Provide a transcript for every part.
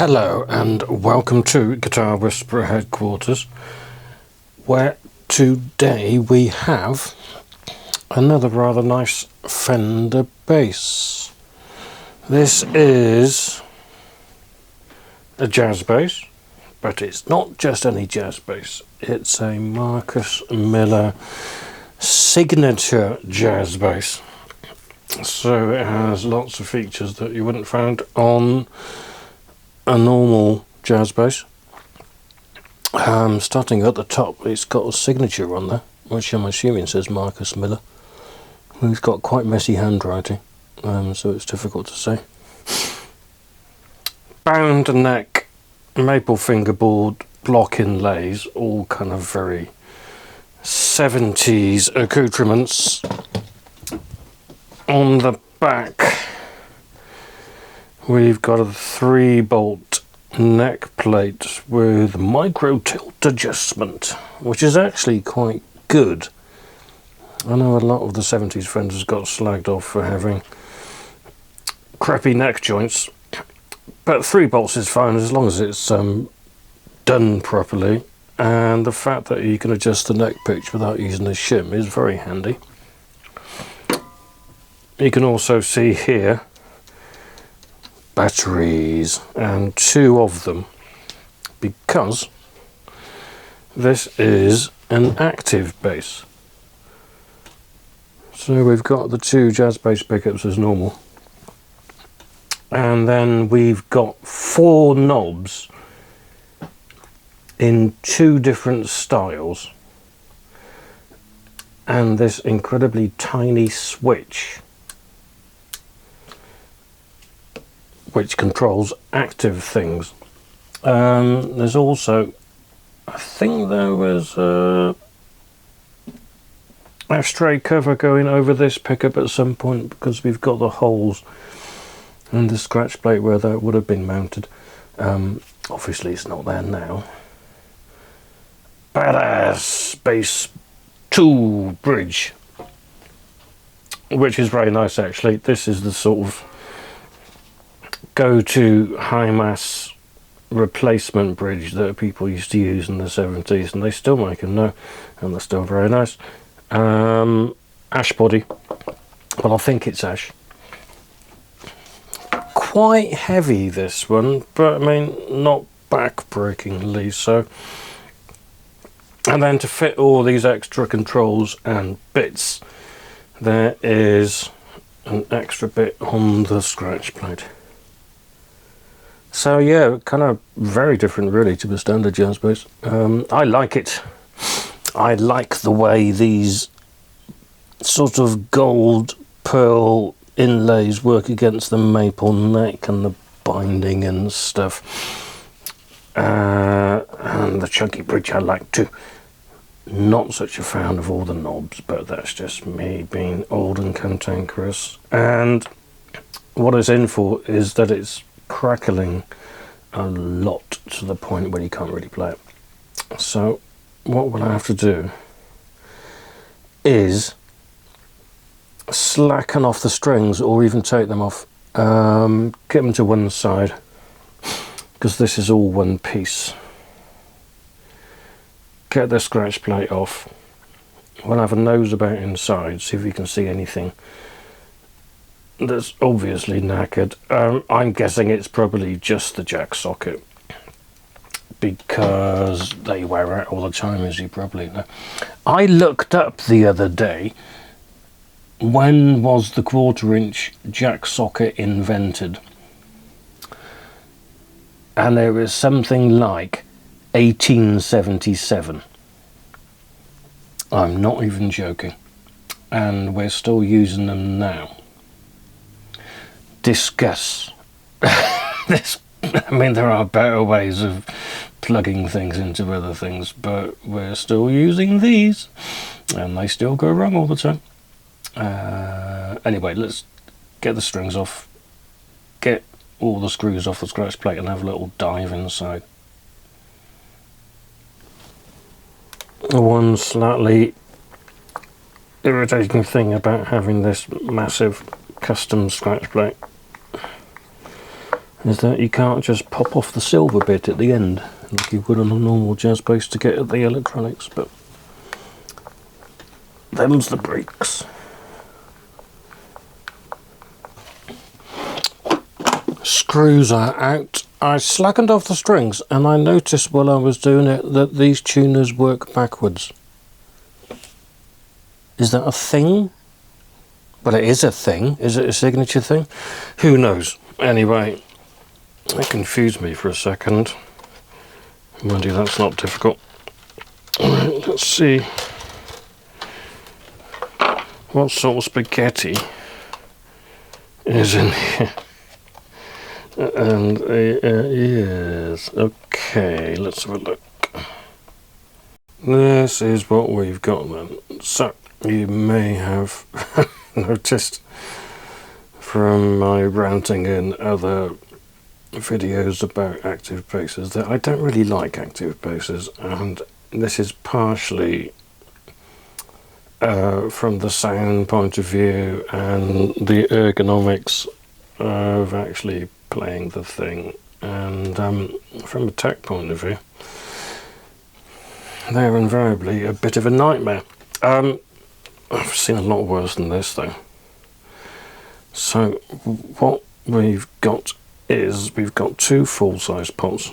Hello and welcome to Guitar Whisperer Headquarters, where today we have another rather nice Fender bass. This is a jazz bass, but it's not just any jazz bass. It's a Marcus Miller signature jazz bass. So it has lots of features that you wouldn't find on a normal jazz bass. Starting at the top, it's got a signature on there, which I'm assuming says Marcus Miller. He's got quite messy handwriting, so it's difficult to say. Bound neck, maple fingerboard, block inlays, all kind of very 70s accoutrements. On the back, we've got a 3-bolt neck plate with micro tilt adjustment, which is actually quite good. I know a lot of the 70s Fenders got slagged off for having crappy neck joints, but 3 bolts is fine as long as it's done properly, and the fact that you can adjust the neck pitch without using a shim is very handy. You can also see here batteries, and 2 of them, because this is an active bass. So we've got the 2 jazz bass pickups as normal, and then we've got 4 knobs in 2 different styles, and this incredibly tiny switch which controls active things. There's also, I think there was a ashtray cover going over this pickup at some point, because we've got the holes and the scratch plate where that would have been mounted. Obviously it's not there now. Badass Bass 2 bridge, which is very nice actually. This is the sort of go-to high mass replacement bridge that people used to use in the 70s, and they still make them now, and they're still very nice. Ash body, well, I think it's ash. Quite heavy this one, but I mean not back-breakingly so. And then to fit all these extra controls and bits, there is an extra bit on the scratch plate. So yeah, kind of very different really to the standard jazz bass. I like it. I like the way these sort of gold pearl inlays work against the maple neck and the binding and stuff. And the chunky bridge I like too. Not such a fan of all the knobs, but that's just me being old and cantankerous. And what it's in for is that it's crackling a lot to the point where you can't really play it. So what we'll have to do is slacken off the strings, or even take them off, get them to one side, because this is all one piece. Get the scratch plate off. We'll have a nose about inside, see if you can see anything that's obviously knackered. I'm guessing it's probably just the jack socket, because they wear out all the time, as you probably know. I looked up the other day, when was the 1/4-inch jack socket invented? And there is something like 1877. I'm not even joking. And we're still using them now. Discuss. This, I mean, there are better ways of plugging things into other things, but we're still using these, and they still go wrong all the time. Anyway, let's get the strings off, get all the screws off the scratch plate, and have a little dive inside. One slightly irritating thing about having this massive custom scratch plate is that you can't just pop off the silver bit at the end like you would on a normal jazz bass to get at the electronics, but them's the breaks. Screws are out. I slackened off the strings and I noticed while I was doing it that these tuners work backwards. Is that a thing? Well, it is a thing. Is it a signature thing? Who knows? Anyway, it confused me for a second. Mind you, that's not difficult. Alright, let's see what sort of spaghetti is in here. And yes, okay, let's have a look. This is what we've got then. So, you may have noticed from my ranting in other videos about active basses that I don't really like active basses, and this is partially from the sound point of view and the ergonomics of actually playing the thing, and from a tech point of view they're invariably a bit of a nightmare. I've seen a lot worse than this though. So what we've got is we've got two full-size pots,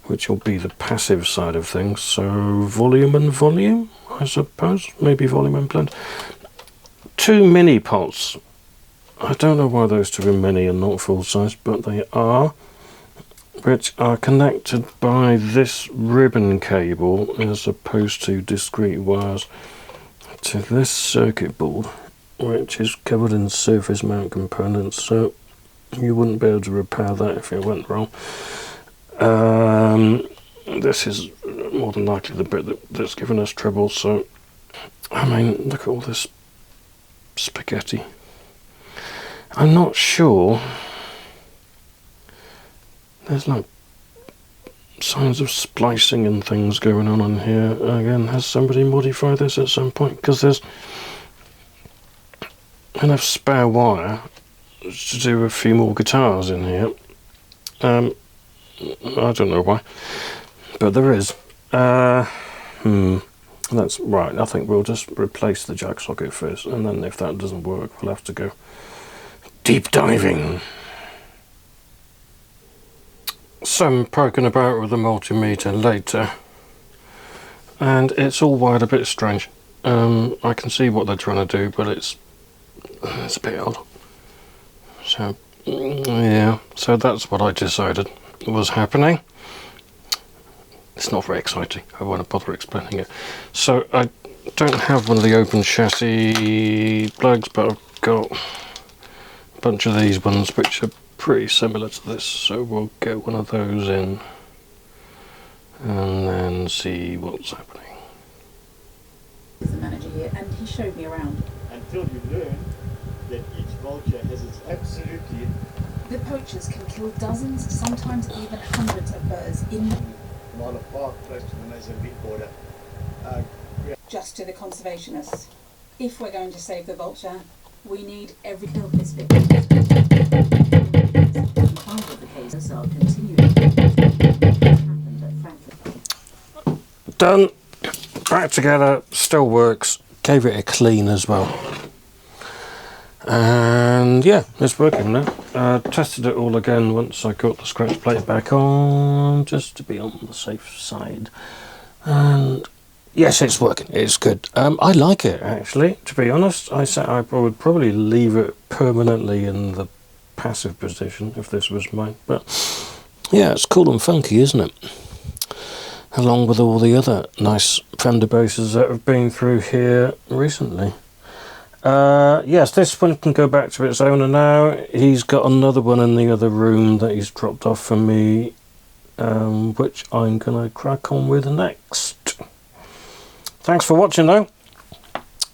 which will be the passive side of things, so volume and volume, I suppose, maybe volume and blend. Two mini pots. I don't know why those two are mini and not full-size, but they are, which are connected by this ribbon cable as opposed to discrete wires to this circuit board, which is covered in surface mount components, so you wouldn't be able to repair that if it went wrong. This is more than likely the bit that's given us trouble, so I mean, look at all this spaghetti. I'm not sure. There's like signs of splicing and things going on in here. Again, has somebody modified this at some point? Because there's enough spare wire to do a few more guitars in here. I don't know why, but there is. That's right. I think we'll just replace the jack socket first, and then if that doesn't work, we'll have to go deep diving. Some poking about with the multimeter later, and it's all wired a bit strange. I can see what they're trying to do, but it's a bit odd. So yeah, so that's what I decided was happening. It's not very exciting. I won't bother explaining it. So I don't have one of the open chassis plugs, but I've got a bunch of these ones which are pretty similar to this, so we'll get one of those in and then see what's happening. He's the manager here, and he showed me around. Until you learn that each vulture has its absolutely... The poachers can kill dozens, sometimes even hundreds of birds in mile apart, close to the Mozambique border. Just to the conservationists. If we're going to save the vulture, we need every hill this big. Five of the cases are continuing. Done. Back together. Still works. Gave it a clean as well. And yeah, it's working now. Tested it all again once I got the scratch plate back on, just to be on the safe side. And yes, it's working. It's good. I like it, actually, to be honest. I said I would probably leave it permanently in the passive position if this was mine. But yeah, it's cool and funky, isn't it? Along with all the other nice Fender basses that have been through here recently. Yes, this one can go back to its owner now. He's got another one in the other room that he's dropped off for me, which I'm going to crack on with next. Thanks for watching though.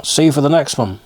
See you for the next one.